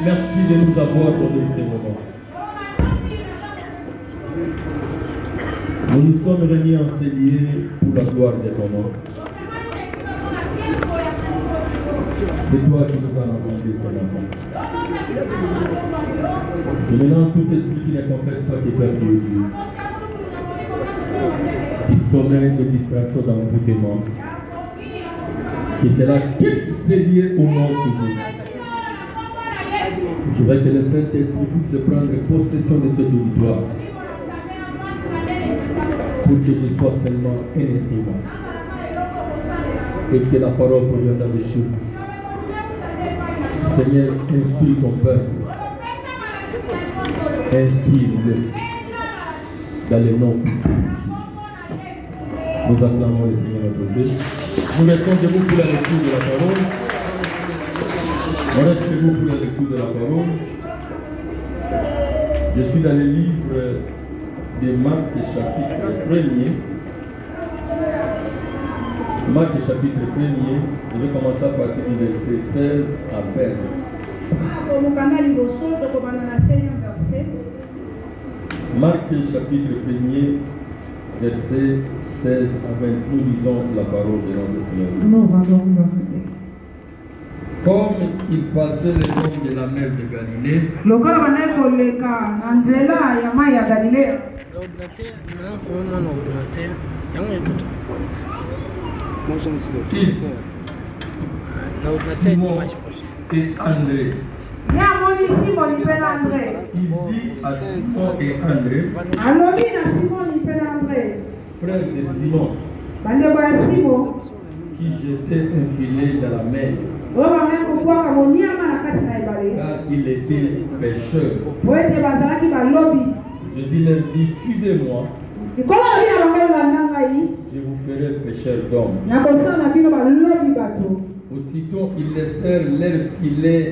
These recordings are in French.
Merci de nous avoir donné ces moments. Nous nous sommes réunis en ces lieux pour la gloire de ton nom. C'est toi qui nous as rassemblés ce matin. Je mélange tout esprit qui ne confesse pas que toi tu es Dieu. Qui sommeille de distraction dans tout tes membres. Qui sera quitte lié au nom de Dieu. Je veux que le Saint-Esprit puisse prendre possession de ce auditoire pour que je sois seulement un instrument et que la parole provienne de chez vous. Seigneur, instruis ton peuple, instruis-le dans le nom puissant de Jésus. Nous acclamons le Seigneur notre Dieu. Nous restons debout pour la lecture de la parole. On reste debout pour la lecture de la parole. Je suis dans le livre de Marc chapitre 1er. Marc chapitre 1er. Je vais commencer à partir du verset 16 à 20. Marc chapitre 1er, verset 16 à 20. Nous lisons la parole de notre Seigneur. Comme il passait le long de la mer de Galilée, Simon et André. Il dit à Simon et André, frère de Simon, qui jetait un filet dans la mer, car il était pécheur. Jésus leur dit, suivez-moi, je vous ferai pécheur d'hommes. Aussitôt, ils laissèrent leur filet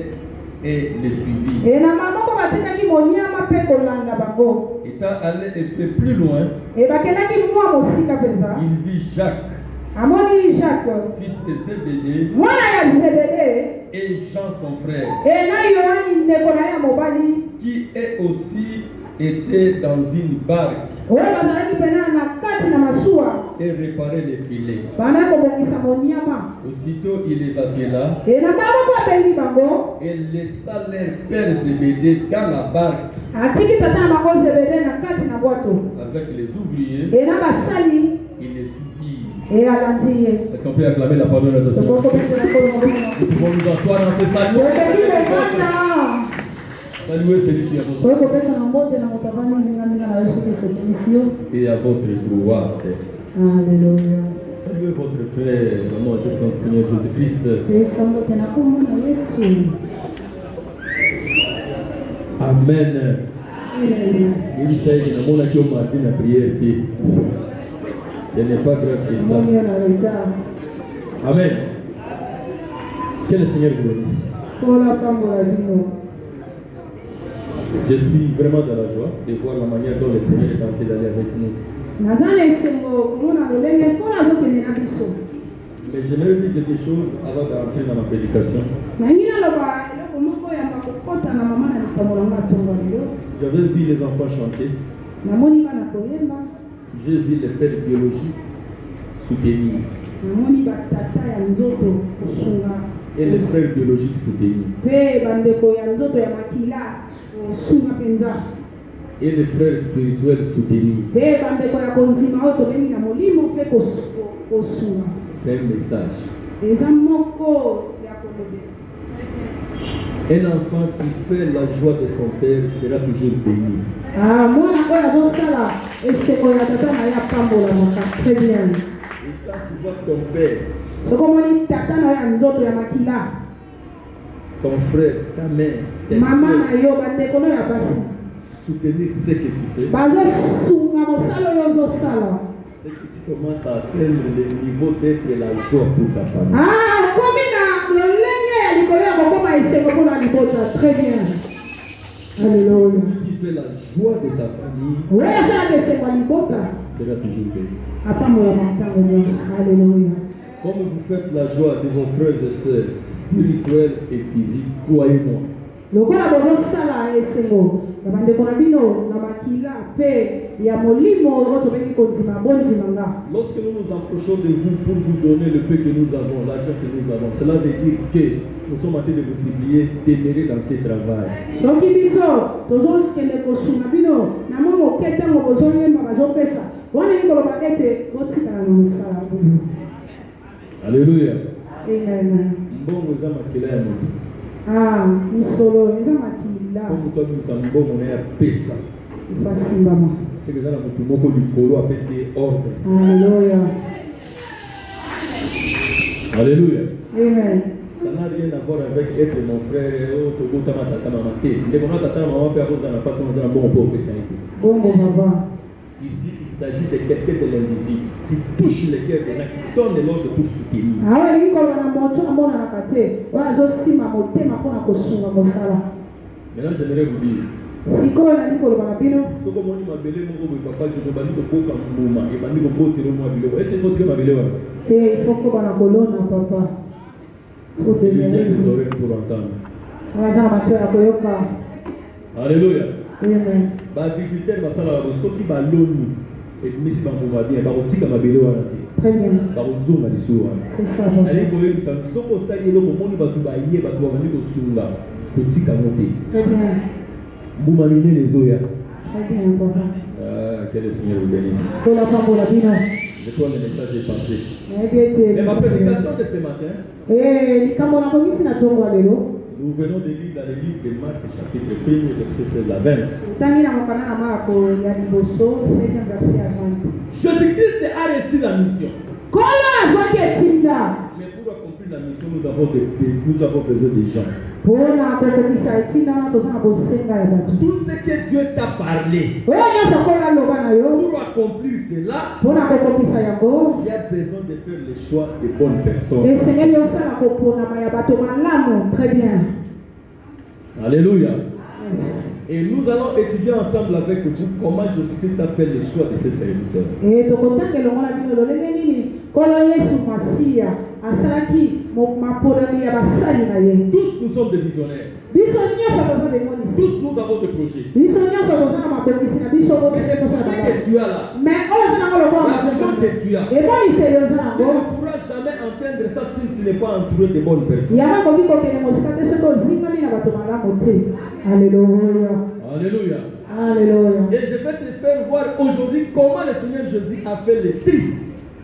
et les suivirent. Étant allé un peu plus loin, il vit Jacques, fils de Zébédée, et Jean son frère, qui est aussi était dans une barque et réparait les filets. Aussitôt il les appela et laissa leur père Zébédée dans la barque avec les ouvriers. Il les suffit. Est-ce qu'on peut acclamer la parole de Dieu? Nous pouvons nous asseoir dans ce salon. Saluez celui qui est à votre et à votre droite. Alléluia. Saluez votre frère, au nom de son Seigneur Jésus-Christ. Amen. Il s'agit de mon action matin à prière. Ce n'est pas grave que ça. Amen. Que le Seigneur vous bénisse. Je suis vraiment dans la joie de voir la manière dont le Seigneur est en train d'aller avec nous. Mais j'aimerais dire quelque chose avant d'entrer dans ma prédication. J'avais vu les enfants chanter. J'ai vu les pères biologiques soutenir. Et les frères biologiques soutenir. Et les frères spirituels soutenir. C'est un message. Un enfant qui fait la joie de son père sera toujours béni. Très bien. Et quand tu vois ton père, ton frère, ta mère, tes soeurs, soutenir ce que tu fais, c'est que tu commences à atteindre le niveau d'être la joie pour ta famille. Alléluia. Qui fait la joie de sa famille Oui, c'est la question. sera toujours béni. Alléluia. Comme vous faites la joie de vos frères et sœurs spirituels et physiques, croyez-moi. Lokola bozosala esengo ya bandeko na bino na makila pe ya molimo oyo tobengi kondima bondimanga. Lorsque nous nous approchons de vous pour vous donner le peu que nous avons, l'argent que nous avons, cela veut dire que nous sommes en train de vous supplier d'aimer dans ce travail. Soki biso tozokende kosunga bino na mongo ketango bozoyemba bazopesa wana nikoloba ete botikala na mosala bino. Alléluia. Amen. Mbongo eza makila ya moto. Misolo eza makila. Comme toi tu nous mbongo na ya pesa. Ifasimbama. C'est que ça la moto moko likolo apesi ordre. Alléluia. Alléluia. Amen. Ça n'a rien à voir avec être mon frère, Togo Tama Tata Mama T. Dès qu'on a Tata Mama Père, on a pas son nom, bon pour ça. Bongo baba. Ici, il s'agit de quelqu'un de l'invisible qui touche les cœurs des gens, qui donne de l'ordre pour soutenir. Awa nikoloba na moto amona na kate. Wana zosima motema mpona kosunga mosala. Maintenant, j'aimerais vous dire. Sikoyo na nikoloba na bino. Soko moni mabele moko boye papa je bandi koboka mbuma ebandi kobotela mwa biloko ese kotika mabele wana Te ifoko bana kolona papa. c'est lui qui a des oreilles pour entendre. Wana macho ya koyoka. Alléluia. Amen. Baagriculteur basala babo soki baloni ebimisi bambuma bien bakotika mabele wana te Très bien. bakozonga lisu wana C'est ça. Papa. ali koyebisa soko osali eloko omoni bato baye bato babandi kosunga kotika ngo te Très bien. mbuma minene ezoya. Très bien papa. Que le Seigneur vous bénisse. Tola pambola bino. Je crois que le message est passé. Nayebi Mais ma ete. prédication de ce matin, Likambo na komisi na tongo lelo. nous venons de lire dans le livre de Marc, chapitre 1, verset 16 à 20. Tangi na mokana na Marko ya liboso 7e verset ya 20. Jésus-Christ a reçu la mission. Kola azwaki etinda. Mais pour accomplir la mission, nous avons besoin des gens. Mpona kokokisa etinda wana toza na bosenga ya bato. Tout ce que Dieu t'a parlé, Oyo nyonso kola aloba na yo. pour accomplir cela, Mpona kokokisa yango. il y a besoin de faire le choix des bonnes personnes. Esengeli osala koponama ya bato malamu. Très bien. Alléluia. Yes. Et nous allons étudier ensemble avec vous comment Jésus-Christ a fait le choix de ses serviteurs. Tokotanga elongo na bino lolenge nini kolo Yesu Masiya asalaki maponami ya basali na ye. Tous nous sommes des visionnaires. Biso nyonso toza bemonisi. Tous nous avons des projets. Biso nyonso toza na mabongisi na biso bokende tosala Ce bango. que tu as là, Mais oyo oza nango lokola la vision que tu as, eboniseli oza tu nango. ne pourras jamais entendre ça si tu n'es pas entouré de bonnes personnes. Yango koki kokende mosika te soki ozingami na bato malamu te. Alleluya. Alléluia. Alléluia. Et je vais te faire voir aujourd'hui comment le Seigneur Jésus a fait le tri.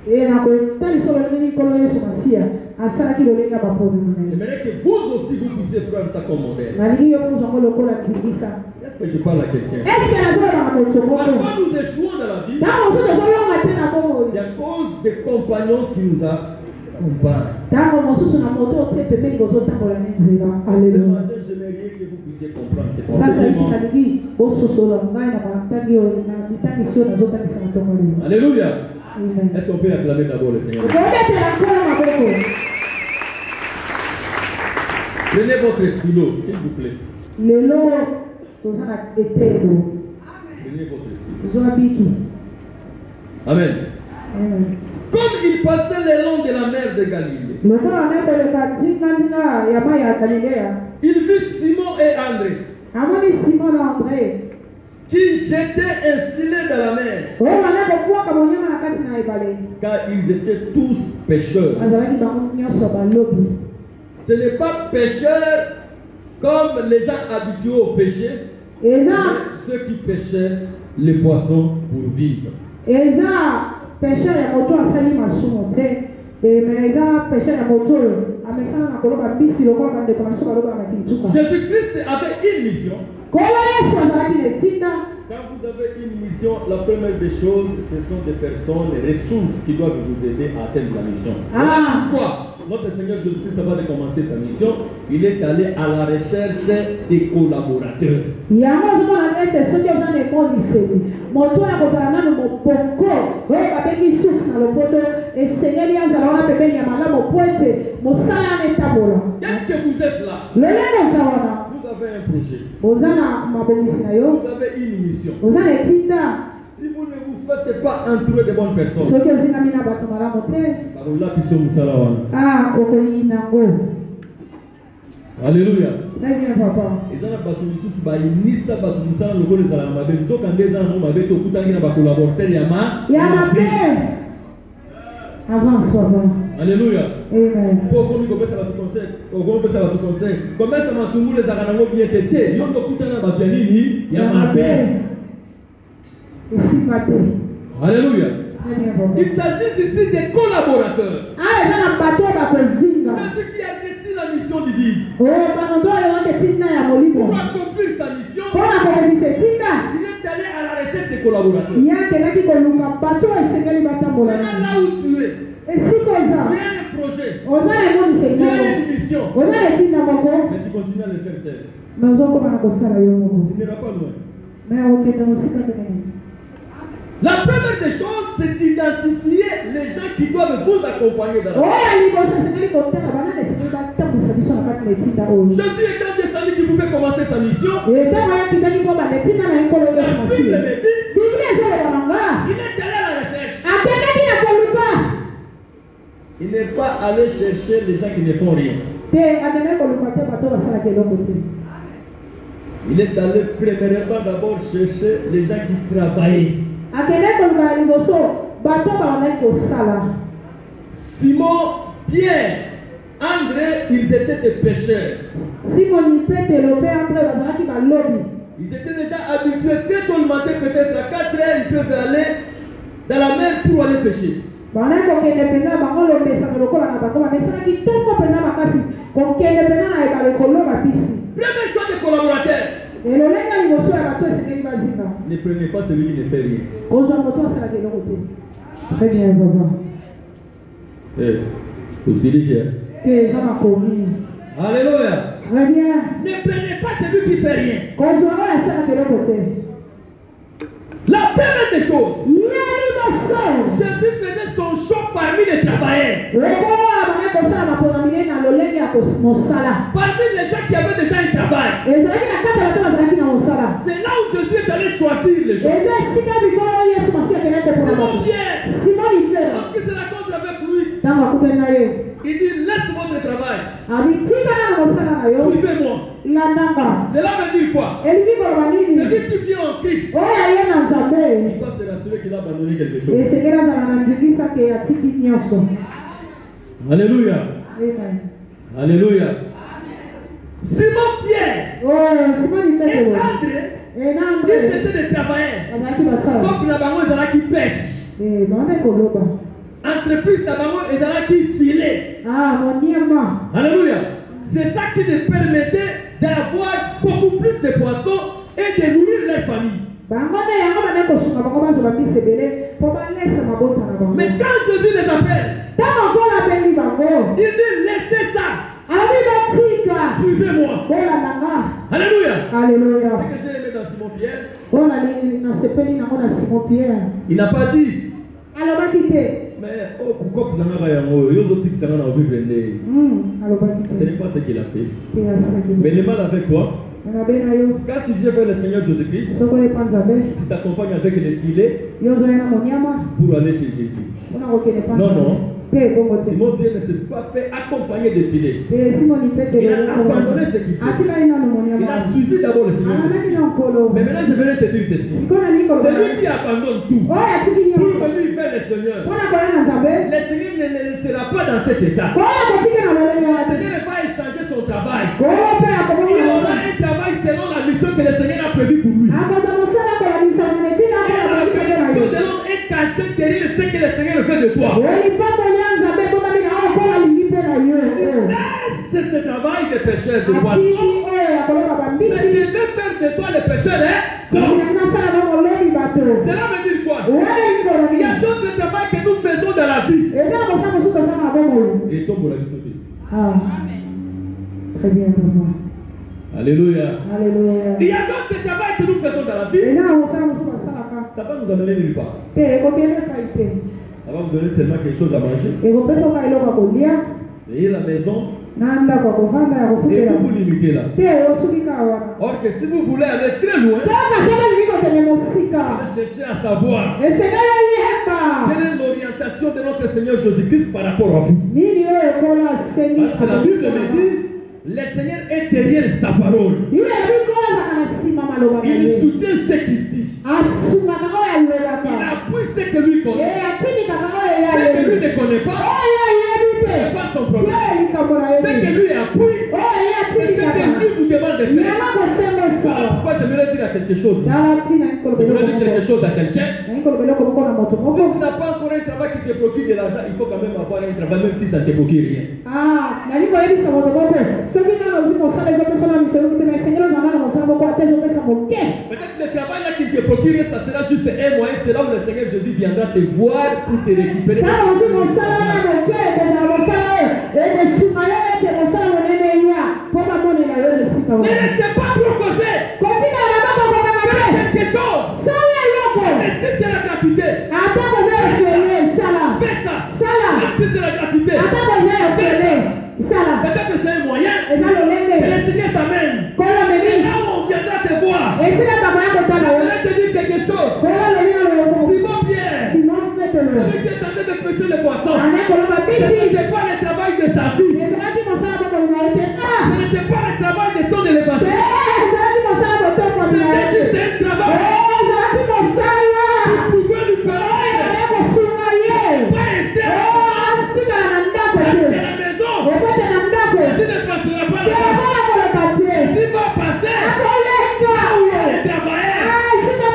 Nakotalisa ololenge likolo Yesu Masiya asalaki lolenge ya baponami na ye. J'aimerais que vous aussi vous puissiez prendre ça comme modèle. Nalingi yo kozwa ngo lokola ndingisa. Est-ce que je parle à quelqu'un? Est-ce que nazolobaka moto moko? Parfois nous échouons dans la vie. Ntango mosusu tozolonga te na bongo. C'est à cause des compagnons qui nous accompagnent. Ntango mosusu na moto otie pembeni kozotambola na nzela. Ce Alleluya. matin, j'aimerais que vous puissiez comprendre ces Sasa hivi concepts. nalingi bososola ngai na matangi oyo na mitangisi oyo nazotangisa na ntongo lelo. Alléluia. Amen. Est-ce qu'on peut acclamer d'abord le Seigneur? Okobetela nkolo maboko. Prenez votre stylo, s'il vous plaît. Lelo toza na etelo. Prenez votre stylo. Zwa biki. Amen. Amen. Comme il passait le long de la mer de Galilée, Lokola anakoleka nzinga ya mai ya Galilea. il vit Simon et André Amoni Simon na André. qui jetaient un filet dans la mer, Oyo anakokwaka monyama na kati na ebale. car ils étaient tous pêcheurs. Azalaki bango nyonso balobi. Ce n'est pas pêcheurs comme les gens habitués au péché, Eza mais ceux qui pêchaient les poissons pour vivre. pêcheur ya moto asali masumu te. Mais eza pêcheur ya moto oyo amesana na koloba mbisi lokola bandeko na biso baloba na kintuka. Jésus-Christ avait une mission. Kolo Yesu azalaki na etinda. Quand vous avez une mission, la première des choses, ce sont des personnes, des ressources qui doivent vous aider à atteindre la mission. Ah. Pourquoi? Notre Seigneur Jésus-Christ, avant de commencer sa mission, il est allé à la recherche des collaborateurs. Yango ozomona ete soki oza na emoniseli moto oyo akozala nanu moboko oyo babengi susi na lopoto esengeli azala wana pembeni ya malamu po ete mosala wana etambola. Qu'est-ce que vous êtes là? lolenge oza wana Vous avez un projet. Vous avez une mission. Si vous ne vous faites pas entourer de bonnes personnes, alléluia. Avance, alléluia. Amen. Pourquoi nous commençons à tout conseil? Comment ça m'a tout les aranamo bien été? Yo no kutana ba bianini ya mabe. Alléluia. Il s'agit ici des collaborateurs. Jésus qui a décidé la mission divine. Pour accomplir sa mission, il est allé à la recherche des collaborateurs. Maintenant, là où tu es, tu as un projet, tu as une mission, mais tu continues à le faire seul. Tu n'iras pas loin. La première des choses, c'est d'identifier les gens qui doivent vous accompagner dans la vie. Jésus étant descendu qui pouvait commencer sa mission, la Bible me dit, il est allé à la recherche. Il n'est pas allé chercher les gens qui ne font rien. Il est allé premièrement d'abord chercher les gens qui travaillaient. Simon, Pierre, André, ils étaient des pêcheurs. Ils étaient déjà habitués, très tôt le matin, peut-être à 4 heures, ils peuvent aller dans la mer pour aller pêcher. Premier choix des collaborateurs. Ne prenez pas celui qui ne fait rien. Très bien, papa. Aussi dire. Alléluia. Très bien. Ne prenez pas celui qui ne fait rien. La première des choses, Jésus faisait son choix parmi les travailleurs. Parmi les gens qui avaient déjà un travail. C'est là où Jésus est allé choisir les gens. Simon Pierre, lorsqu'il se rencontre avec lui, il dit laisse votre travail. Suivez-moi. Cela veut dire quoi? Celui qui vient en Christ, il doit se rassurer qu'il a abandonné quelque chose. Alléluia. Amen. Alléluia. Simon Pierre et André, ils étaient des travailleurs. Comme la banque, ils allaient qui pêche. Entreprise, la banque, ils allaient qui filet. Alléluia. C'est ça qui les permettait d'avoir beaucoup plus de poissons et de nourrir leur famille. Mais quand Jésus les appelle, il dit laissez ça. Suivez-moi. Alléluia. Alléluia. Ce que j'ai aimé dans Simon Pierre, il n'a pas dit mais pourquoi ce n'est pas ce qu'il a fait. Mais le mal avec toi, quand tu viens vers le Seigneur Jésus-Christ, tu t'accompagnes avec les filets pour aller chez Jésus. Non. Simon Pierre ne s'est pas fait accompagner des filets. Il a abandonné ce qu'il fait. Il a suivi d'abord le Seigneur Jésus-Christ. Mais maintenant je vais te dire ceci. Celui qui abandonne tout pour venir vers le Seigneur, le Seigneur ne sera pas dans cet état. Le Seigneur va échanger son travail. Il aura un travail selon la mission que le Seigneur a prévue pour lui. Et la mission de l'homme est cachée derrière ce que le Seigneur fait de toi. C'est ce travail de pécheur de poisson. Mais je vais faire de toi le pécheur, Cela veut dire quoi? Il y a d'autres travails que nous faisons dans la vie. Et tombe pour la vie. Très bien, papa. Alléluia. Alléluia. Il y a d'autres travails que nous faisons dans la vie. Ça va nous amener nulle part. Ça va vous donner seulement quelque chose à manger. Et la maison. nanda kwa kuvanda ya Et kufukela vous vous limitez là. te osubika wana Or que si vous voulez aller très loin, sasa sasa liko kwenye musika allez chercher à savoir esengela yemba quelle est l'orientation de notre Seigneur Jésus-Christ par rapport à vous. nini oyo kola seni Parce que la Bible me dit, le Seigneur est derrière sa parole. yule abikola kana sima maloba Il soutient ce qu'il dit. asuma kako ya Il lobaka appuie ce que lui connaît. atini kako ya Ce que lui ne connaît pas, oyo yebite ce n'est pas son problème. likambo na Ce que lui appuie, oyo c'est atini ce kaka que lui vous demande de faire. yana kosemba Voilà sala pourquoi j'aimerais dire à quelque chose. dala tina Je voudrais dire quelque chose à quelqu'un. inkolobeloko moko na moto Si moko tu n'as pas encore un travail qui te procure de l'argent, il faut quand même avoir un travail, même si ça ne te procure rien. nali koyebisa moto moko soki nano ozwi mosala ezopesana misolo mitema esengeli ozanda na mosala moko ate ezopesa moke Peut-être le travail là qui te procure, ça sera juste un moyen. C'est là où le Seigneur Jésus viendra te voir pour te récupérer. kaka ozwi mosala na moke ekozala mosala oyo ekosuma yo ete mosala monene ya mpo bamonela yo lesika Ne restez pas proposé. kotika na bakokokanga te Faites quelque chose. sala eloko Et si c'est la gratuité, ata koza efele sala fais ça. sala Même si c'est la gratuité, ata koza efele sala peut-être que c'est un moyen. eza Et lolenge le Seigneur t'amène. kola Et memi là où on viendra te voir, esika bakoya kotala je yo voudrais te dire quelque chose. kola lolina loloko Simon Pierre, simon petelo celui qui est en train de pêcher les poissons, ane koloba ce bisi n'était pas le travail de sa vie. ezalaki mosala bokolina ete Ce n'était pas le travail de son élévation. ezalaki mosala botokomina C'était ete juste un travail ezalaki mosala qui pouvait lui permettre oyo kosunga ye de ne pas rester asikala na ndako à te la maison. ekote na ndako Tu ne passeras pas te là-bas. ekola koloba te Tu vas passer akolenga là où il y a les travailleurs. esika Là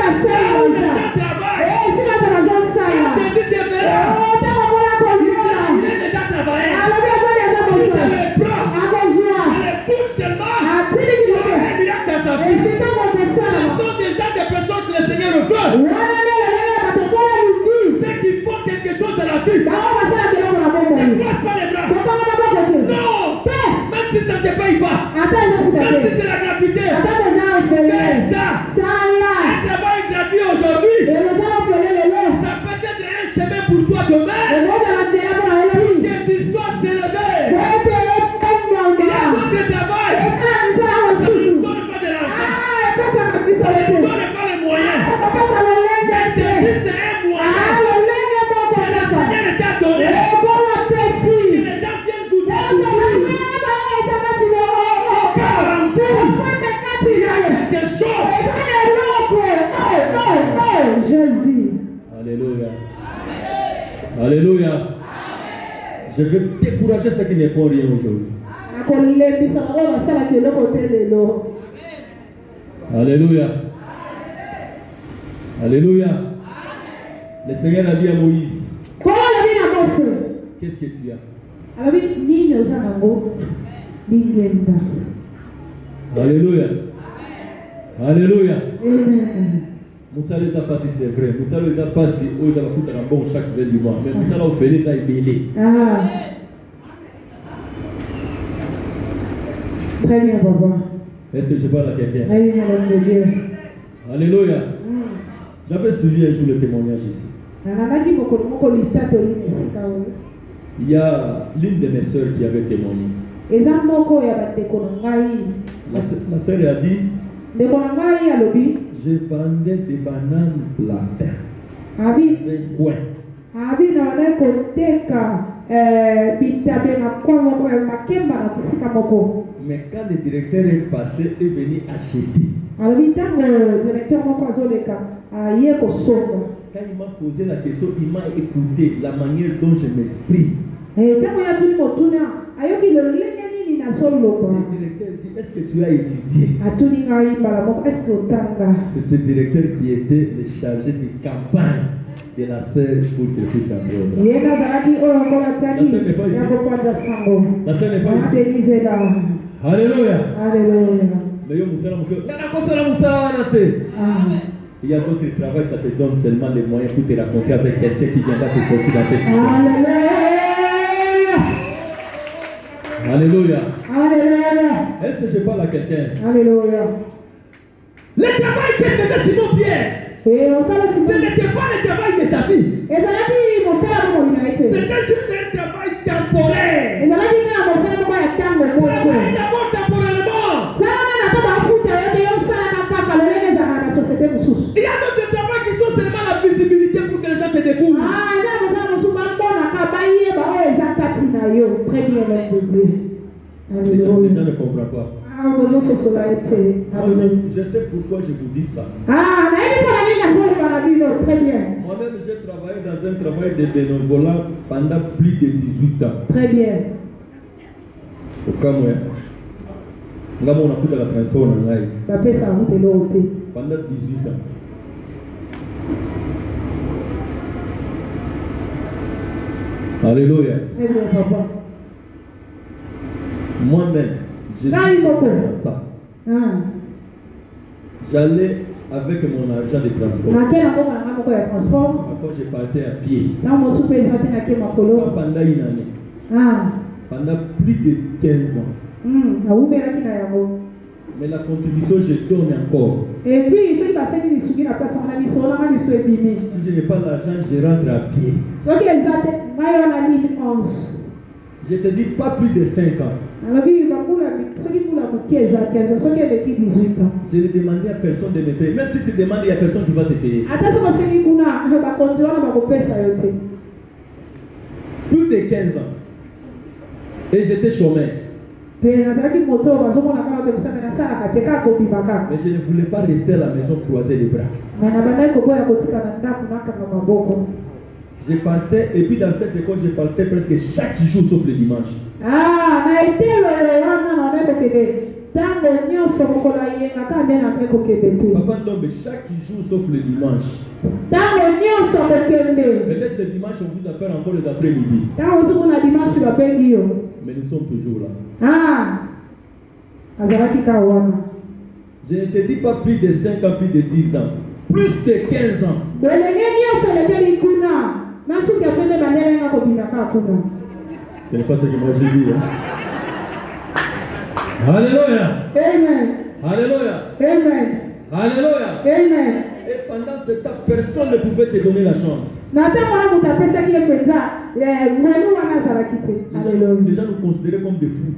où les baselisa gens travaillent. esika bato bazosala Jésus te verra. otakokola koyola Il est déjà travailleur. alobi ekoli eza Il te mosala le prend. akozwa Il le touche seulement. atiliki Il moke est miracle dans sa vie. esika Ce mokosala sont déjà des personnes que le Seigneur veut. wana nde lolenge batokola luki Ceux qui font quelque chose dans la vie. bango basala biloko na Ne bomoi croise pas les bras. kokanga na boko te Non. te Même si ça ne te paye pas. ata ezokuta Même si te c'est la gratuité. ata koza ofele Fais ça. sala Un travail gratuit aujourd'hui. elosala ofele lelo Ça peut être un chemin pour toi demain. ekozala nzela mpona elobi Que tu sois élevé. koete Il y a ekongonga d'autres travail. ekala misala Ça ne mosusu nous donne pas de l'argent. ekotaka biso Ça ne nous ete donne pas les moyens. ekopesa lolenge Mais te c'est juste un moyen. lolenge moko Que le kaka Seigneur t'a donné. ekola pesi Que les gens viennent vous dire. Quelque chose. Jésus. Alléluia. Alléluia. Je vais décourager ceux qui ne font rien aujourd'hui. Alléluia. Alléluia. Le Seigneur a dit à Moïse, qu'est-ce que tu as? Alléluia. Alléluia. Moussa les a pas si c'est vrai. Moussa les a pas si eux ont foutu un bon chaque jour du mois. Mais Moussa l'a fait les a ébélés. Très bien, papa. Est-ce que je parle à quelqu'un? Très bien, l'homme de Dieu. Alléluia. J'avais suivi un jour le témoignage ici. Il y a l'une de mes soeurs qui avait témoigné. La sœur a dit, je vendais des bananes plantains. C'est un coin. Mais quand le directeur est passé, il est venu acheter. Quand il m'a posé la question, il m'a écouté la manière dont je m'exprime. Le directeur dit, est-ce que tu as étudié? C'est ce directeur qui était le chargé de campagne de la sœur pour qu'elle puisse entrer au bras. La sœur n'est pas ici. Alléluia. Mais yo musala mukyo. Nana kosala musala wana te. Il y a d'autres qui travaillent, ça te donne seulement les moyens pour te rencontrer avec quelqu'un qui viendra te sortir dans cette situation. Alléluia. Est-ce que je parle à quelqu'un? Alléluia. Le travail que faisait Simon Pierre, Ce n'était pas le travail de sa fille. C'était juste un travail temporaire. Travaille d'abord temporairement. Il y a d'autres travaux qui sont seulement la visibilité pour que les gens te découvrent. Très bien, Les gens ne comprennent pas. Moi, je sais pourquoi je vous dis ça. Très bien. Moi-même, j'ai travaillé dans un travail de bénévolat pendant plus de 18 ans. Très bien. Au Cameroun, on a fait la transport en live pendant 18 ans. Alléluia. Très bien, papa. Moi-même, je suis ça. J'allais avec mon argent de transport. Parfois, je partais à pied. Pas pendant une année. Pendant plus de 15 ans. Mais la contribution, je donne encore. Et puis, si je n'ai pas Si je n'ai pas l'argent, je rentre à pied. Je te dis pas plus de 5 ans. Je ne demandais à personne de me payer. Même si tu demandes, il n'y a personne qui va te payer. Plus de 15 ans. Et j'étais chômeur. Mais je ne voulais pas rester à la maison croiser les bras. Je partais, et puis dans cette école, je partais presque chaque jour sauf le dimanche. Papa tombe chaque jour sauf le dimanche. Peut-être le dimanche, on vous appelle encore les après-midi. Mais nous sommes toujours là. Je ne te dis pas plus de 5 ans, plus de 10 ans. Plus de 15 ans. Ce n'est pas ce que moi j'ai dit. Hein? Alléluia. Amen. Alléluia. Amen. Alléluia. Amen. Et pendant ce temps, personne ne pouvait te donner la chance. Les gens nous considéraient comme des fous.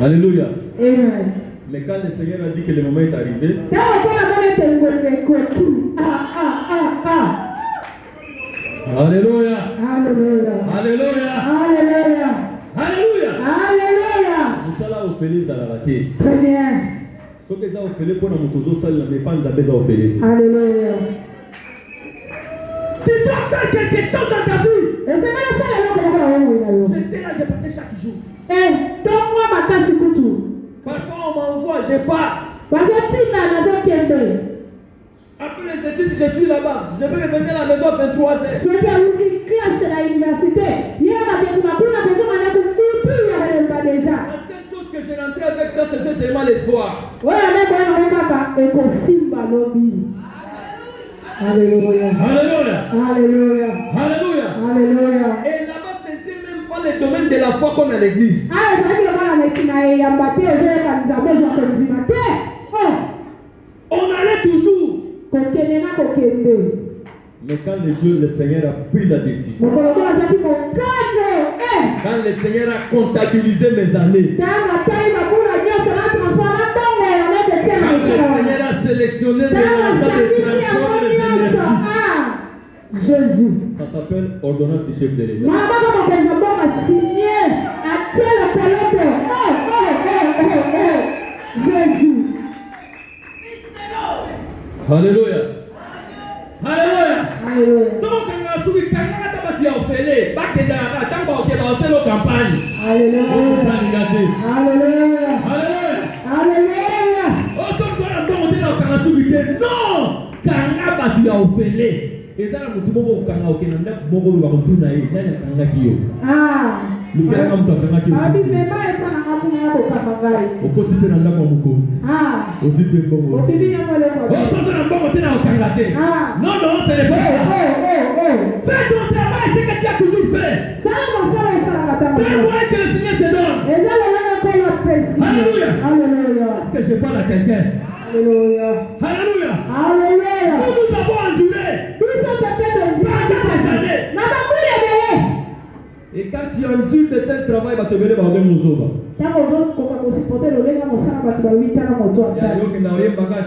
Alléluia. Amen. Mais quand le Seigneur a dit que le moment est arrivé, Alléluia. Alléluia. Alléluia. Alléluia. Alléluia. Alléluia. Nous sommes là au Félix à la raté. Très bien. Ce que ça au Félix pour nous tous ça ne pas nous avoir au Félix. Alléluia. Tu dois faire quelque chose dans ta vie. Et c'est même ça le j'étais là, je partais chaque jour. Eh, donne-moi ma tasse coutu. Parfois on m'envoie, je pars. Parce que tu n'as pas de après les études, je suis là-bas. Je vais revenir à la maison à 23 heures. Ceux qui ont une classe à l'université, il y a la personne qui a déjà. La seule chose que je rentrais avec toi, c'était tellement l'espoir. Oui, on est bon, on va pas. Et qu'on simba lobby. Alléluia. Alléluia. Alléluia. Alléluia. Alléluia. Et là-bas, c'était même pas le domaine de la foi comme à l'église. Ah, c'est vrai que le mal a été on allait toujours. Mais quand le Seigneur a pris la décision, quand le Seigneur a comptabilisé mes années, quand le Seigneur a sélectionné mes agents de transport et d'énergie, Jésus. Ça s'appelle ordonnance du chef de l'État. Jésus. Alléluia. Alléluia. Alléluia. campagne. Alléluia. Alléluia. Alléluia. Non, kanga batu ya ofele. Ezala mutu moko kanga okena ndako moko ba kutuna ye nani kanga kiyo. Ah. Lukanga mutu kanga kiyo. Abi mema efana ngakuna yako kama ngai. Okoti tena ndako mukonzi. Ah. Ozipe mbongo. Otibia mole kwa. Ozoza na mbongo tena okanga te. Ah. Non non, ce n'est pas ça. Fais ton travail, c'est que tu as toujours fait. Ça va ça va ça va. C'est moi que le Seigneur te donne. Ezala Alléluia. Est-ce que je parle à quelqu'un? Alléluia. Alléluia. Alléluia. Nous avons enduré pendant des années. Et quand tu endures de tel travail, va te venir par deux mouzouba.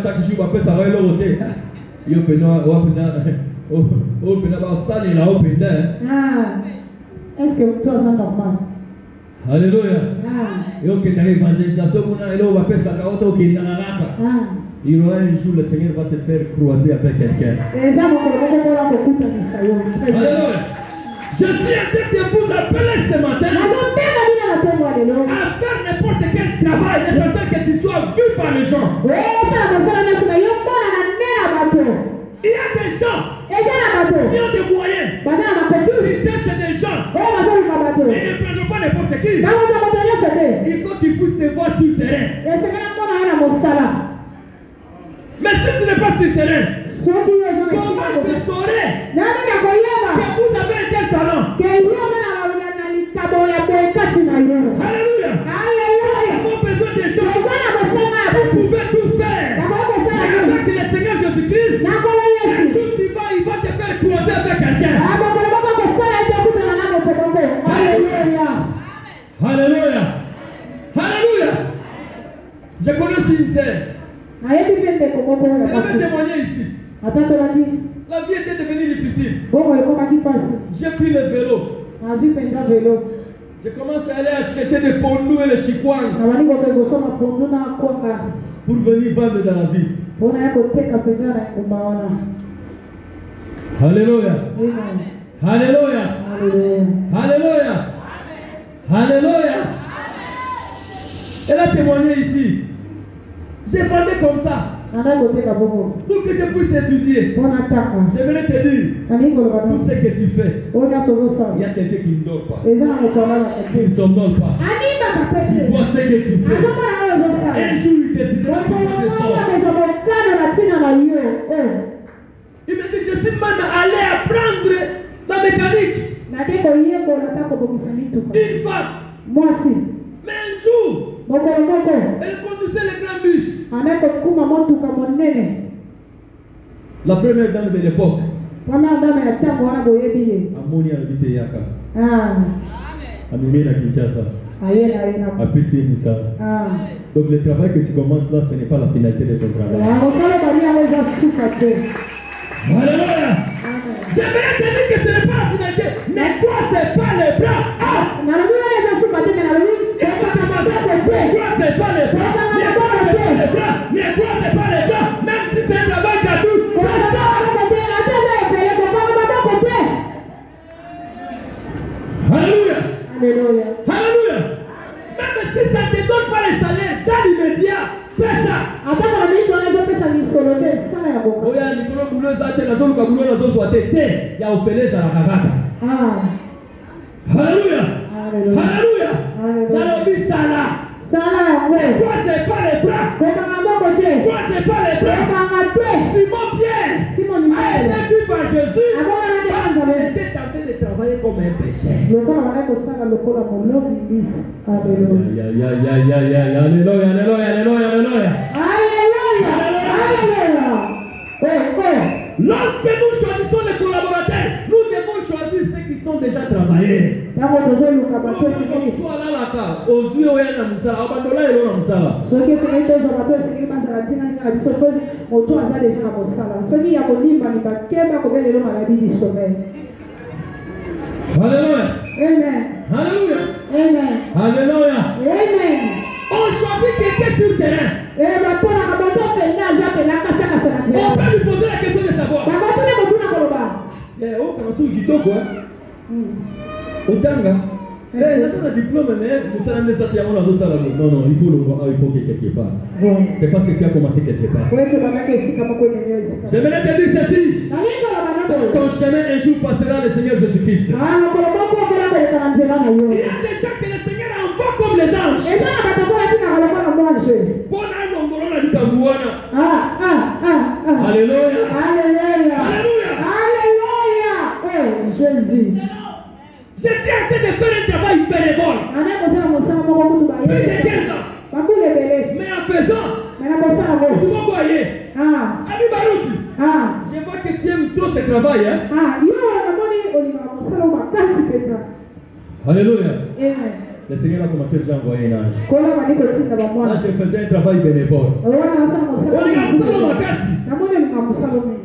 Chaque jour, après ça va l'autre. Yo pena, o pena ba sali la o pena. Est-ce que toi c'est normal? Alléluia. Yo que dans l'évangélisation, on a élo va faire ça quand on est dans la naka. Il y aura un jour le Seigneur va te faire croiser avec quelqu'un. Alléluia. Je suis en train de vous appeler ce matin à faire n'importe quel travail, de façon que tu sois vu par les gens. Il y a des gens qui ont des moyens, qui cherchent des gens, et ne prennent pas n'importe qui. Il faut qu'ils puissent te voir sur le terrain. Mais si tu n'es pas sur le terrain, comment je saurais que vous avez un tel talent? Alléluia. Nous avons besoin des gens. Vous pouvez tout faire. Mais avec le Seigneur Jésus-Christ, un jour il va te faire croiser avec quelqu'un. Alléluia. Alléluia. Alléluia. Je connais Sincère. Elle avait témoigné ici. La vie était devenue difficile. J'ai pris le vélo. Je commence à aller acheter des pondous et les chikwang pour venir vendre dans la ville. Alléluia. Alléluia. Alléluia. Alléluia. Elle a témoigné ici. J'ai vendu comme ça. Pour que je puisse étudier. J'aimerais te dire, tout ce que tu fais, il y a quelqu'un qui ne dort pas. Qui ne somnole pas. Il voit ce que tu fais. Un jour, il te dira que tu sors. Il me dit, je suis même allé apprendre la mécanique. Une femme. Mais un jour, elle conduisait les grands bus. La première dame de l'époque. Amoni habité Yaka. Amimi na Kinshasa. Apisi Moussa. Donc le travail que tu commences là, ce n'est pas la finalité de ton travail. Alléluia. J'aimerais te dire que ce n'est pas la finalité. Ne croisez pas les bras. Ne croisez pas les bras. Ne croisez pas les bras. Même si c'est un travail gratuit. Alléluia. Alléluia. Alléluia. Même si ça ne te donne pas les salaires dans l'immédiat, fais ça. Oya nikolo boulot za te na zo luka boulot na zo soit te ya ofeleza la kakaka. Alléluia. Alléluia. Nalobi sala. Toi c'est pas les bras. Toi c'est pas les bras. Simon Pierre a été vu par Jésus. Il était tenté de travailler comme un pécheur. Lorsque nous choisissons les collaborateurs, nous devons choisir ceux qui sont déjà travaillés. Alléluia. Alléluia. Alléluia. On choisit quelqu'un sur le terrain. On peut lui poser la question de savoir. Diplôme, non, il faut que quelque part. C'est parce que tu as commencé quelque part. J'aimerais te dire ceci. Ton chemin un jour passera le Seigneur Jésus-Christ. Il y a des gens que le Seigneur envoie comme les anges. Alléluia. Alléluia. Jésus. J'étais en train de faire un travail bénévole. Plus de 15 ans. Mais en faisant, tu vas voir, Ami Barouti, je vois que tu aimes trop ce travail. Hein? Alléluia. Le Seigneur a commencé déjà à envoyer un ange. Là, je faisais un travail bénévole. On regarde ça dans ma casse.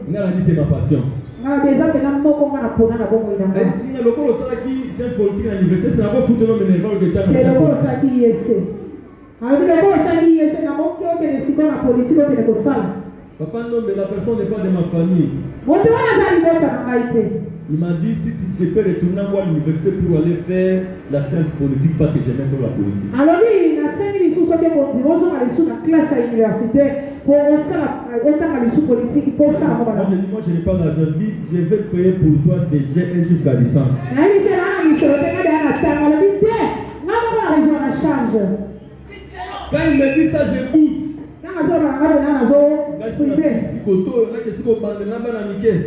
Il a dit c'est ma passion. Si le corps au qui sciences politiques à l'université, c'est d'abord foutre l'homme bénévole que tu as dans le papa, non, mais la personne n'est pas de ma famille. Il m'a dit si je peux retourner à l'université pour aller faire la science politique parce que j'aime trop la politique. Alors, il a 5 000 sous qui vont dans la classe à l'université pour la politique. Pour ça, moi, je n'ai pas d'argent. Je vais payer pour toi déjà jusqu'à licence. Quand il me dit ça, je bouge.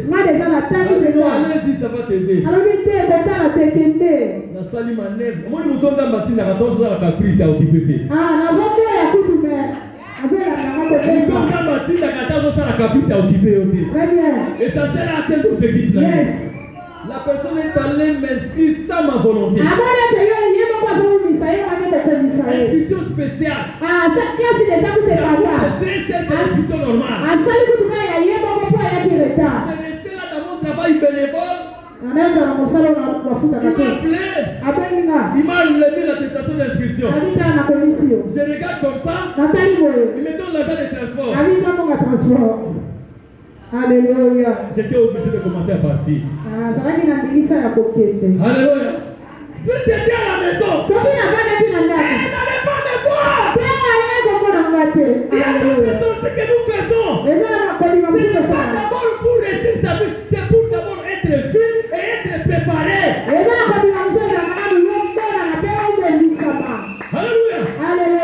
Moi déjà la taille de moi. Allez-y, ça va t'aider. Alors vite, la salle manèvre. Moi je me tourne dans ma tine à 14 ans la caprice à occuper. Ah, na zote ya kutume. Azela na ngako tena. Dans ma tine à 14 ans la caprice à occuper aussi. Très bien. Et ça sert à quel objectif là? Yes. La personne est allée m'inscrire sans ma volonté. Inscription spéciale. Ah, ça c'est déjà vous c'est pas là. C'est très cher de l'inscription normale. Ah, ça le coup de main, il y a beaucoup de retard. Je restais là dans mon travail bénévole. Il m'a appelé. Il m'a levé l'attestation d'inscription. Je regarde comme ça. Il me donne l'argent de transport. Alléluia. J'étais obligé de commencer à partir. Alléluia. Si j'étais à la maison, il n'allait pas me voir. Il y a quelque chose que nous faisons. C'est pas d'abord pour réussir sa vie, c'est pour d'abord être vu et être préparé. Alléluia. Il a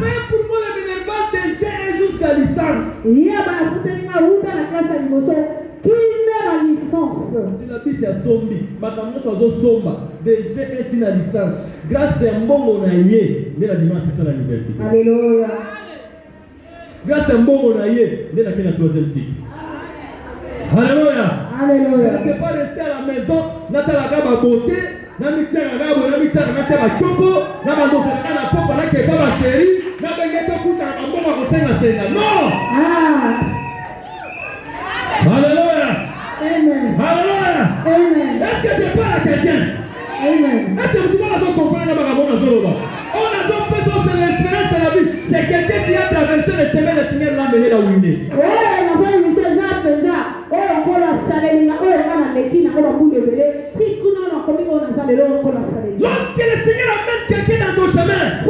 payé pour moi le minéral déjà jusqu'à licence. Si la vie c'est à Sombi, ma camion soit au Somba, déjà est une licence. Grâce à un bon monaïe, mais la dimanche c'est ça l'université. Alléluia. Grâce à un bon monaïe, mais la 3e cycle. Alléluia. Alléluia. Je ne peux pas rester à la maison, n'attends la beauté, n'amitié la gabo, n'amitié la choco, n'amitié la popo, n'amitié pas ma chérie, n'amitié pas tout un bon à côté de la scène. Non. Alléluia. Amen. Alléluia. Amen. Est-ce que je parle à quelqu'un? Amen. Est-ce que vous pouvez comprendre la parabole de Zoroba? On a donc fait c'est l'espérance de la vie. C'est quelqu'un qui a traversé le chemin de Seigneur l'a mené là où il est. Lorsque le Seigneur amène quelqu'un dans ton chemin,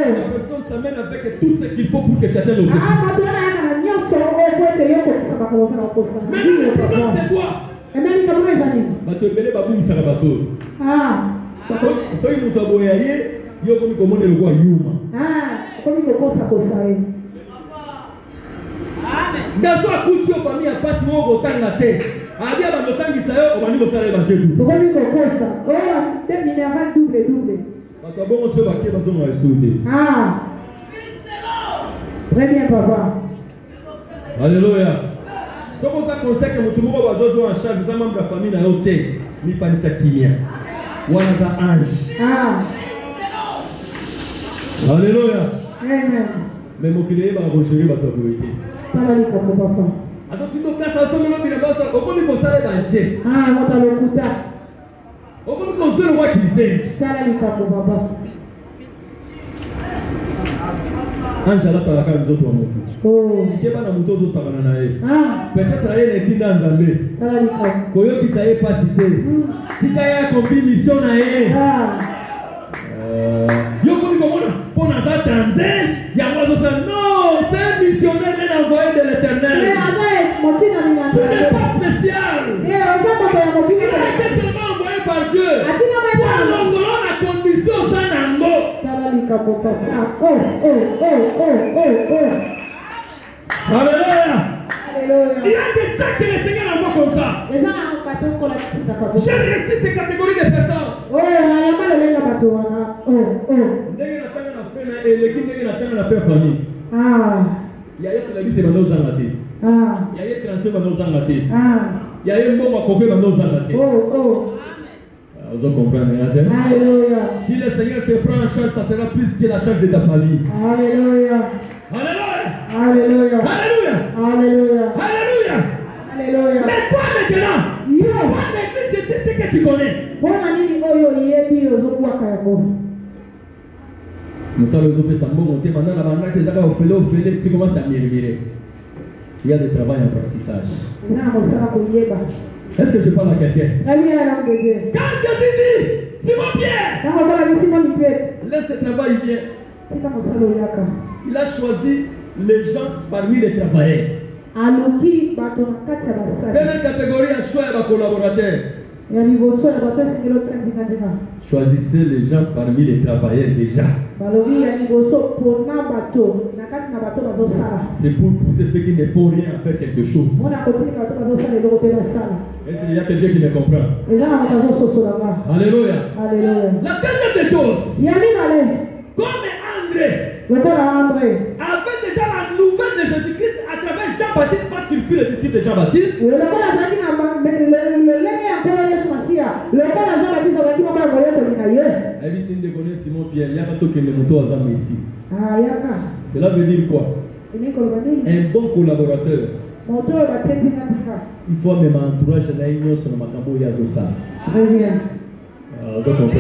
la personne s'amène avec tout ce qu'il faut pour que tu atteignes l'objectif. Mais le problème c'est quoi? Bato ebele babumisaka bato. Soki moto aboya ye, yo komi komona eloko yuma. Garçon akuti yo famille ya pasi moko kotanga te. Abi abandotangisa yo obandi kosala ye bashedu. Bato abongo so bake bazonga esude. Très bien, papa. Alléluia. Si vous avez conseillé que vous avez en charge des membres de la famille dans l'hôtel, ni pas de ça qui vient. Ou un ange. Alléluia. Amen. Mais mon fils va rechercher votre autorité. Alors si vous avez un somme, vous avez un conseil d'angers. Moi t'as le coup. Vous avez un conseil de roi qui sait. Ange ala talaka nzoto wa moto. Keba na moto zo sabana na ye. Peut-être aye na tinda nzambe. Koyokisa ye pasi te. Tika ya kombi mission na ye. Yoko ni komona pona za tanze ya mwazo sa non, c'est un missionnaire envoyé de l'Éternel. Ce n'est pas spécial. Il a été seulement envoyé par Dieu. Alors on a condition ça nango. Alléluia. Il y a des gens que le Seigneur envoie comme ça. J'ai reçu ces catégories de personnes. Il y a la vie, c'est dans nos angatés. Il y a les transferts dans nos angatés. Il y a les mots à couper dans nos angatés. Vous comprenez? Alléluia. Si le Seigneur te prend en charge, ça sera plus que la charge de ta famille. Alléluia. Alléluia. Alléluia. Alléluia. Alléluia. Alléluia. Alléluia. Mais toi maintenant, toi néglige ce que tu connais. Nous sommes les ça monter maintenant la bande qui est au fait, tu commences à murmurer. Il y a des travail en apprentissage. Est-ce que je parle à quelqu'un? Quand je te dis, Simon Pierre, laisse ce travail bien. Il a choisi les gens parmi les travailleurs. Quelle catégorie a choisi les collaborateurs? Choisissez les gens parmi les travailleurs déjà. C'est pour pousser ceux qui ne font rien à faire quelque chose. Est-ce qu'il y a quelqu'un qui me comprend? Alléluia. La dernière des choses, comme André avait déjà la nouvelle de Jésus-Christ à travers Jean-Baptiste parce qu'il fut le disciple de Jean-Baptiste. Simon Pierre, il y a pas tout que les motos à ici. Cela veut dire quoi? Un bon collaborateur. Il faut même entourage la union sur le macambo yazosa. Donc on peut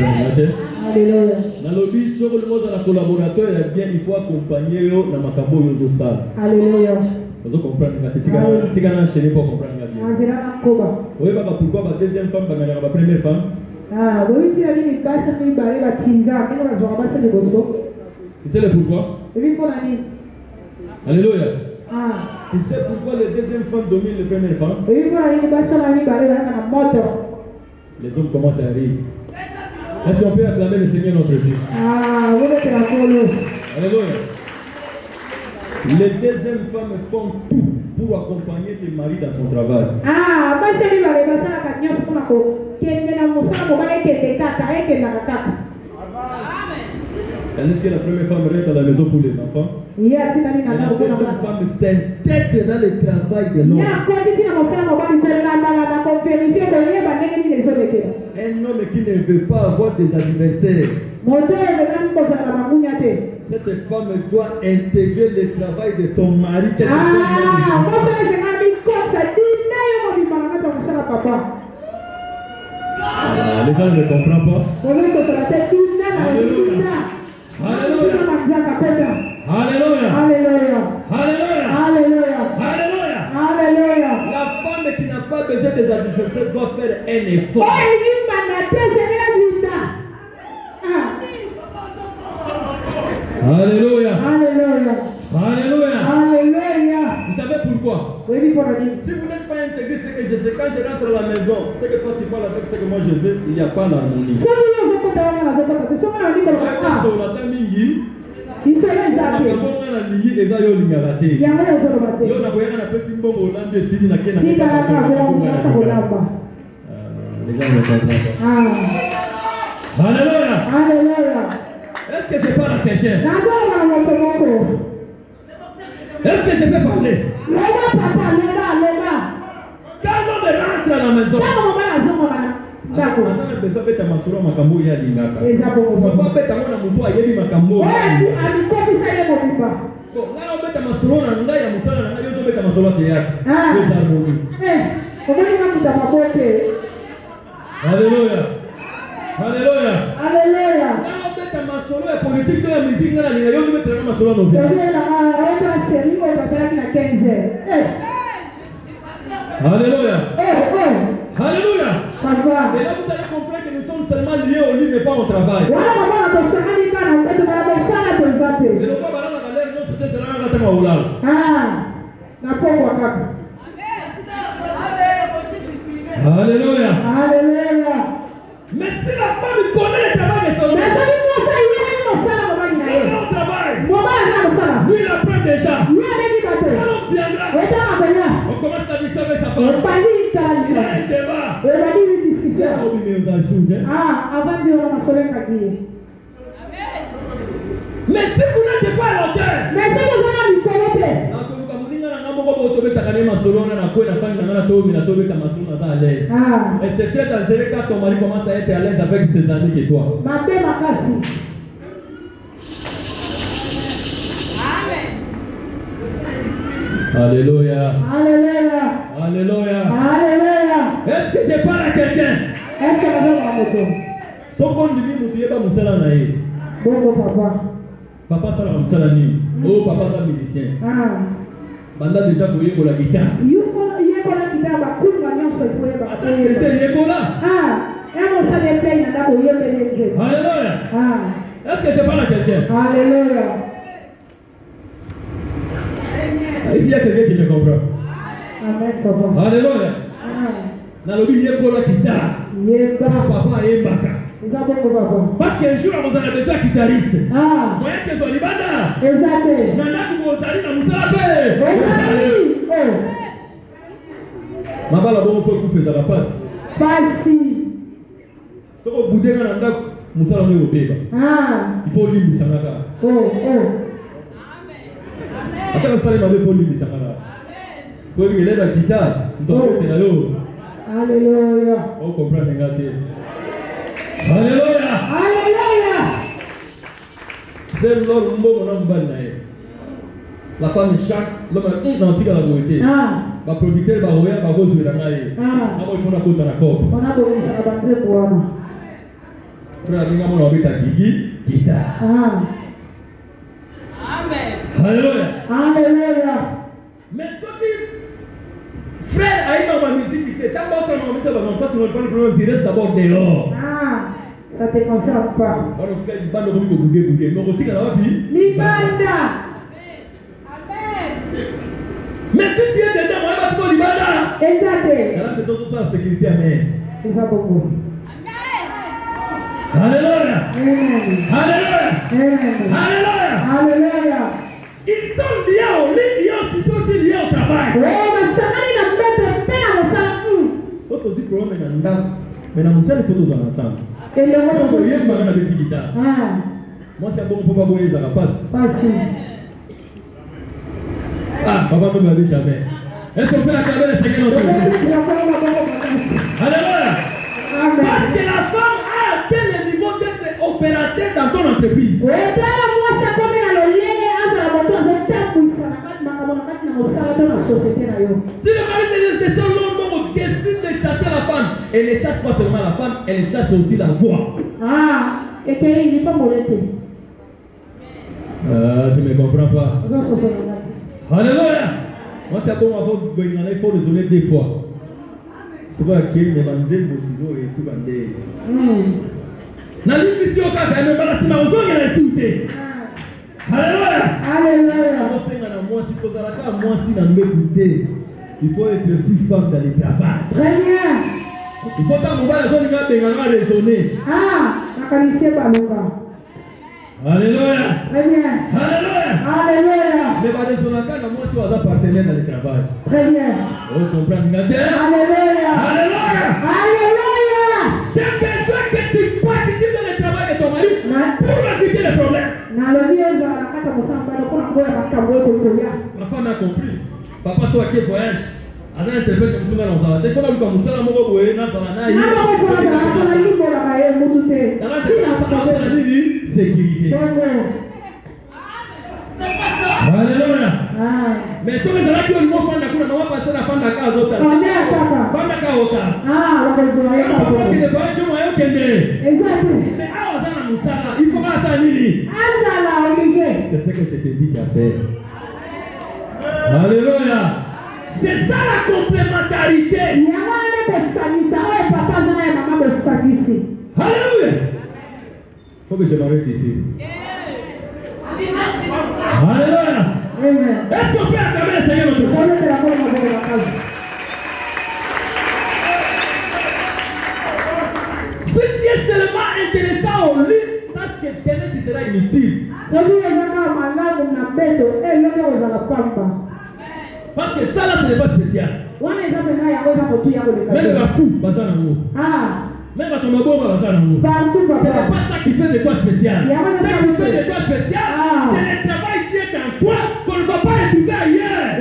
Alléluia. Dans le but, sur le mot de la collaborateur, il faut accompagner dans le macambo yazosa. Alléluia. Vous comprenez? Tu vas enchaîner pour comprendre bien. Oui, pourquoi la deuxième femme va la première femme? Tu sais le pourquoi? Alléluia. Tu sais pourquoi les deuxième femmes dominent les premières femmes? Les hommes commencent à rire. Est-ce qu'on peut acclamer le Seigneur notre Dieu? Alléluia. Les deuxièmes femmes font tout pour accompagner tes maris dans son travail. Est-ce que la première femme reste à la maison pour les enfants? La deuxième femme s'intègre dans le travail de l'homme. Un homme qui ne veut pas avoir des adversaires. Cette femme doit intégrer le travail de son mari. Les gens ne comprennent pas. Alléluia. Alléluia. Alléluia. Alléluia. Alléluia. Alléluia. Alléluia. La femme qui n'a pas besoin des adversaires doit faire un effort. Alléluia. Alléluia. Alléluia. Alléluia. Vous savez pourquoi? Si vous n'êtes pas intégré ce que je fais, quand je rentre à la maison, ce que toi tu parles avec ce que moi je veux, il n'y a pas l'harmonie. Alléluia. Alléluia. Est-ce que je parle à quelqu'un? Est-ce que je peux parler? Quand l'homme rentre à la maison, Alléluia. Alléluia. Alléluia. Alléluia. Alléluia. Papa. Et là, vous allez comprendre que nous sommes seulement liés au lit, mais pas au travail. Et le pas dans la galère, nous sommes seulement dans le travail. Alléluia. Alléluia. Mais si la femme connaît le travail de son homme, au travail, lui il apprend déjà. Quand on viendra, on commence à discuter avec sa femme. Il y a un débat. musicien. Avant de dire masolo kagiye. Mais si vous n'êtes pas à l'auteur, Mais si vous avez du côté, et c'est très dangereux quand ton mari commence à être à l'aise avec ses amis que toi. Alléluia. Alléluia. Alléluia. Alléluia. Est-ce que je parle à quelqu'un? Est-ce que vous avez un moto? Son compte de vie, vous ne pas moussala naïe. Bongo papa. Papa, ça la moussala naïe. Oh, papa, ça musicien. Banda déjà pour y la guitare. Yekola guitare, bah, cool, bah, non, c'est pour y aller. C'était Yekola. Alléluia. Est-ce que je parle à quelqu'un? Alléluia. Ici, il y a quelqu'un qui me comprend. Amen, papa. Alléluia. Dans le milieu pour la guitare. Papa et Baka. Parce qu'un jour, vous avez besoin de guitariste. Moyen que vous libanda. Exactement. Nana vous allez dans Moussalabé. Ma balle a bon peu pour faire la passe. Passi. Ce que vous dites, Moussalabé au débat. Il faut lire Moussalabé. Attends, ça va faut lire Moussalabé. Pour qu'il ait la guitare, vous doit être là. Alléluia. On comprend les gars. Alléluia. Alléluia. C'est l'homme la femme chaque l'homme dans la beauté. La producteur va royer va vous sur la maille. Il faut la côte à la corde. On a besoin de s'abattre pour moi. Frère, nous avons envie de guitare. Amen. Alléluia. Alléluia. Mais ce qui frère a eu dans ma musique, c'est tant bon ça m'a mis ça dans toi tu n'as pas le problème, c'est reste d'abord dehors. Ça te concerne pas. Alors tu fais une bande de bouger. Mais on retire la vie. Libanda. Mais si tu es dedans, moi, je vais te libanda. Exactement. Alors c'est tout ça la sécurité, amen. C'est ça beaucoup. Alléluia. Alléluia. Alléluia. Alléluia. Ils sont liés au lit, ils sont aussi liés au travail. Mais ça n'a rien à mettre peine à ça. Sauf aussi problème maintenant. Mais dans mon seul il faut tous ensemble. Et le monde aujourd'hui, je suis dans la petite guitare. Moi, c'est bon pour pas voir ça passe. Passi. Papa ne m'avait jamais. Est-ce qu'on peut accorder les Seigneur notre Dieu? Alléluia. Parce que la femme a atteint le niveau d'être opérateur dans ton entreprise. Si le mari de son homme décide de chasser la femme, elle ne chasse pas seulement la femme, elle chasse aussi la voix. Et qu'il n'est pas molesté. Je ne comprends pas. Alléluia. Moi, c'est bon, il faut raisonner deux fois. C'est pas qu'il me mande le ciseau et souvent. Na limisi okaka emebalasi na ozongi na esuite. Alléluia. Alléluia. Na mwasi kozalaka mwasi na mbeku te. Il faut être aussi femme dans le travail. Très bien. Il faut pas mobile zoni ka benganga raisonner. Nakalisie baluka. Alléluia. Très bien. Alléluia. Alléluia. Mais ba raisonnaka na mwasi waza partenaire dans le travail. Très bien. On comprend ngate. Alléluia. Alléluia. Alléluia. C'est besoin que tu participes dans le travail de ton mari pour éviter les problèmes. Ma femme a compris. Papa soit qui voyage. Ada interprète comme ça dans sa tête. Il faut que comme ça moko boye na sana na yi. Sécurité. Alléluia. Mais si vous avez dit mot fanda kuna na passer la fanda ka azota. Fanda ka ota. Papa qui ne va jamais au kende. Exactement. Mais ah ozana musala, il faut pas ça nini. Azala obligé. C'est ce que je te dis à faire. Alléluia. C'est ça la complémentarité. Alléluia. Faut que je m'arrête ici. Alléluia. Est-ce qu'on peut acclamer le Seigneur notre Dieu? Si tu es seulement intéressant au lit, sache que demain tu seras inutile. Parce que ça là, ce n'est pas spécial. Même la fou, bazar en haut. Même à ton mabon, bazar en haut. Ce n'est pas ça qui fait de toi spécial. Ce qui fait de toi spécial, c'est le travail qui est en toi qu'on ne va pas étudier ailleurs.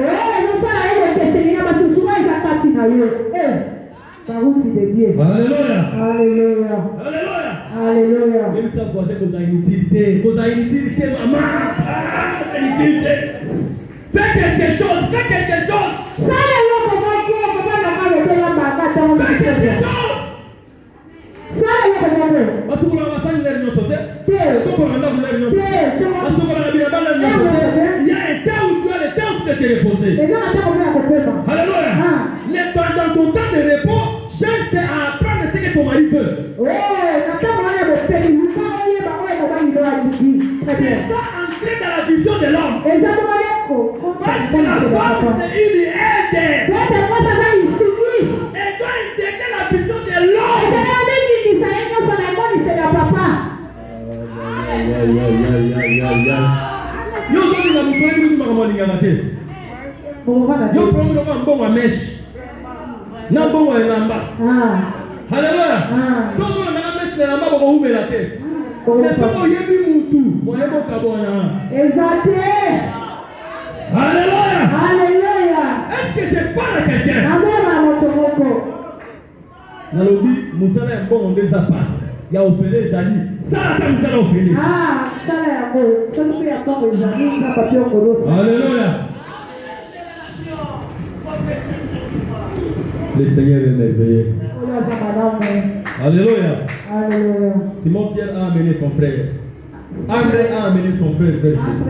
Alléluia. Alléluia. Alléluia. Alléluia. Même ça, vous savez que vous avez une utilité. Vous avez une utilité, maman. C'est une utilité. Fais quelque chose. Fais quelque chose. Fais quelque chose. Parce que vous l'avez pas l'air de sauter. Il y a un temps où tu as le temps de te reposer. Alléluia. Mais pendant ton temps de repos, cherche à apprendre ce que ton mari veut. C'est ça entrer dans la vision de l'homme. Parce que la femme, c'est une aide. Elle doit intégrer la vision de l'homme. Yo zoni na mutoi mtu makamwalinga ngate. Yo promo kwa mbongo mesh. Na mbongo elamba. Haleluya. So mbongo na mesh na lamba kwa ube late. Na somo yebi mutu, mwebo kabona. Exacté. Alléluia. Alléluia. Est-ce que je parle à quelqu'un? Nalobi musala mbongo ndeza passe. Ya ofele ezali. Ça ta musala ofele. Sala yako. Somo ya mbongo ezali na papio kolosa. Alléluia. Le Seigneur est merveilleux. Alléluia. Alléluia. Simon Pierre a amené son frère. André a amené son frère vers Jésus.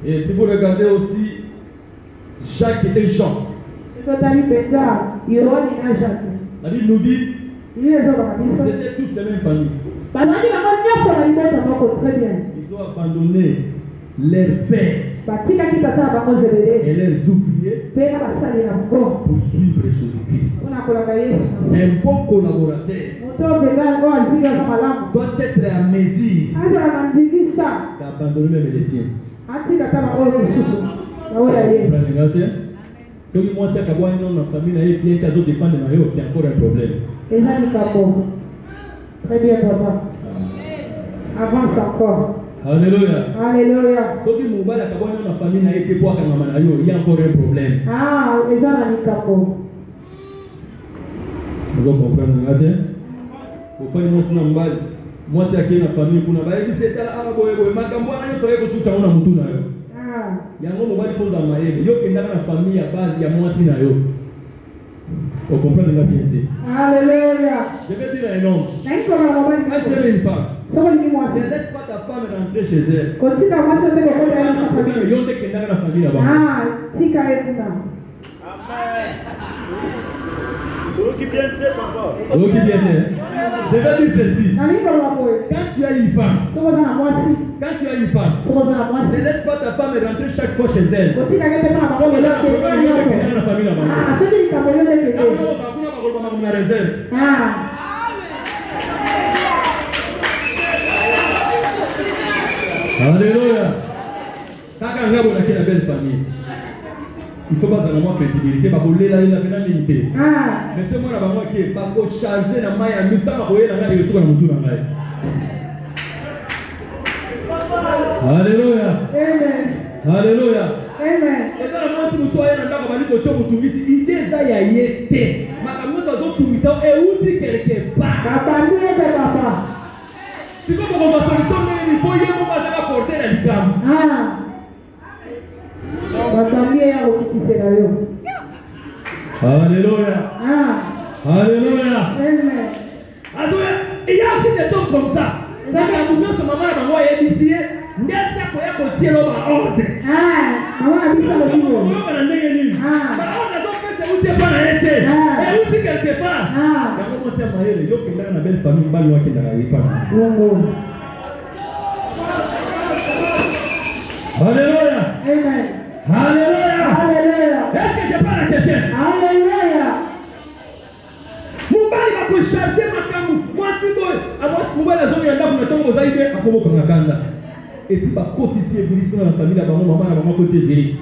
Et si vous regardez aussi Jacques et Jean, la Bible nous dit qu'ils étaient tous de la même famille. Ils ont abandonné leur père et leurs ouvriers pour suivre Jésus-Christ. Un bon collaborateur doit être à mesure d'abandonner même les siens. Si moi c'est que moi non ma famille est bien qu'à dépendre de moi, c'est encore un problème. Très bien, papa. Avance encore. Alléluia. Alléluia. Si mon bal a ma famille n'a été pour il y a encore un problème. Les gens n'ont pas. Vous comprenez, regardez. Vous faites moi c'est normal. Moi c'est qui la famille pour na ba ebi c'est là boye makambo na yo soye ko suta ona mutu na yo. Yango mobali ko za maebe yo kenda na famille ya base ya moi si na yo. Vous comprenez la vérité. Alléluia. Je vais dire un homme. Quand tu aimes une femme, ne laisse pas ta femme rentrer chez elle. Yo te kenda na famille là-bas. Qui bien fait, papa. Je vais dire ceci. Quand tu as une femme, ne laisse pas ta femme rentrer chaque fois chez elle. Alléluia. Quand on a une belle famille, il faut pas avoir crédibilité, pas voler la pénalité. Mais c'est moi là-bas qui est pas charger la maille à nous, ça va voyer la maille et le soir dans tout la maille. Alléluia. Amen. Alléluia. Amen. Et dans le monde, si vous soyez dans le monde, vous avez idée ça y a été. Ma caméra dans tout ça est outil quelque part. Papa. Si vous avez une solution, il faut y aller pour porter la gamme. Alléluia. Alléluia. Il y a aussi des hommes comme ça. Quand la mouvement ce moment là, maman est ici. N'est-ce pas pour tirer l'homme à ordre? Maman a dit ça le jour. On a donc fait c'est où tu es pas là été. Et où tu quelque part. Quand on commence à marier, il y a une belle famille, pas loin qui n'arrive pas. Alléluia. Amen. Alléluia. Alléluia. Est-ce que je parle à quelqu'un? Alléluia. Mobali va te charger ma camu. Moi si boy, à moi si mobali la zone yanda pour mettre aux aïdés à comment comme la ganda. Et si pas côté ici église dans la famille là-bas maman là maman côté église.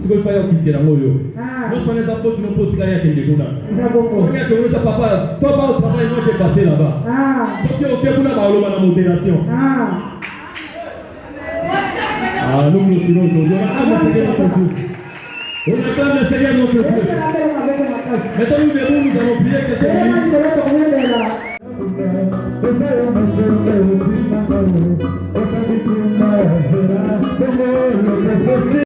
Si vous faites quitter la moyo. Ah. Nous sommes les apôtres, nous pouvons tirer avec les gens. Nzabongo. Regarde que ça papa, toi pas au travail, moi j'ai passé là-bas. Ah. Sauf que au Québec, on a la modération. Ah. Ah, nous clôturons aujourd'hui. On a le Seigneur notre Dieu. On acclame le Seigneur notre Dieu. Maintenant nous devons, nous allons prier que c'est lui.